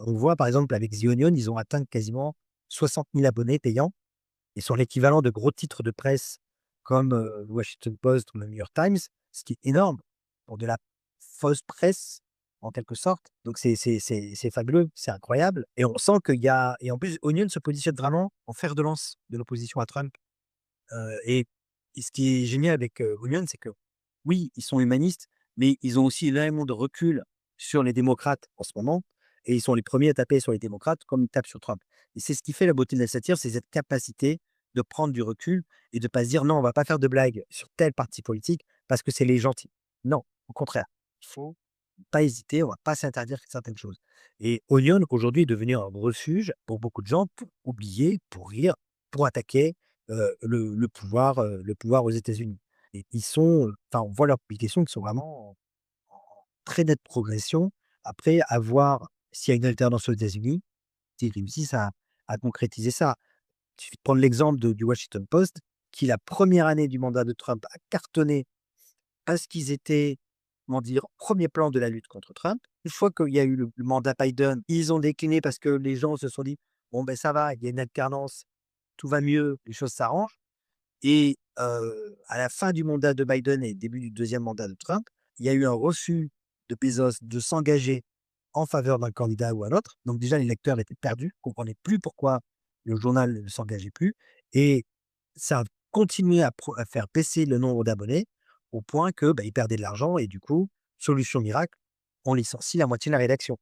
On voit par exemple avec The Onion, ils ont atteint quasiment 60 000 abonnés payants et sur l'équivalent de gros titres de presse comme, le Washington Post ou le New York Times, ce qui est énorme pour de la fausse presse en quelque sorte. Donc c'est fabuleux, c'est incroyable et on sent qu'il y a et en plus Onion se positionne vraiment en fer de lance de l'opposition à Trump, et ce qui est génial avec, Onion, c'est que oui, ils sont humanistes, mais ils ont aussi énormément de recul sur les démocrates en ce moment et ils sont les premiers à taper sur les démocrates comme ils tapent sur Trump et c'est ce qui fait la beauté de la satire, c'est cette capacité de prendre du recul et de pas se dire: «Non, on va pas faire de blagues sur tel parti politique parce que c'est les gentils». Non, au contraire, il faut pas hésiter, on va pas s'interdire certaines choses et Onion aujourd'hui est devenu un refuge pour beaucoup de gens pour oublier, pour rire, pour attaquer, le pouvoir aux États-Unis et ils sont, enfin, on voit leurs publications qui sont vraiment en très nette progression. Après, à voir s'il y a une alternance aux États-Unis, s'ils réussissent à concrétiser ça. Il suffit de prendre l'exemple de du Washington Post qui, la première année du mandat de Trump, a cartonné parce qu'ils étaient, comment dire, au 1er plan de la lutte contre Trump. Une fois qu'il y a eu le mandat Biden, ils ont décliné parce que les gens se sont dit: «Bon, ben, ça va, il y a une alternance, tout va mieux, les choses s'arrangent». Et à la fin du mandat de Biden et début du deuxième mandat de Trump, il y a eu un refus de Bezos de s'engager en faveur d'un candidat ou un autre. Donc déjà, les lecteurs étaient perdus, ne comprenaient plus pourquoi le journal ne s'engageait plus et ça a continué à faire baisser le nombre d'abonnés au point que, bah, ils perdaient de l'argent et du coup, solution miracle, on licencie la moitié de la rédaction.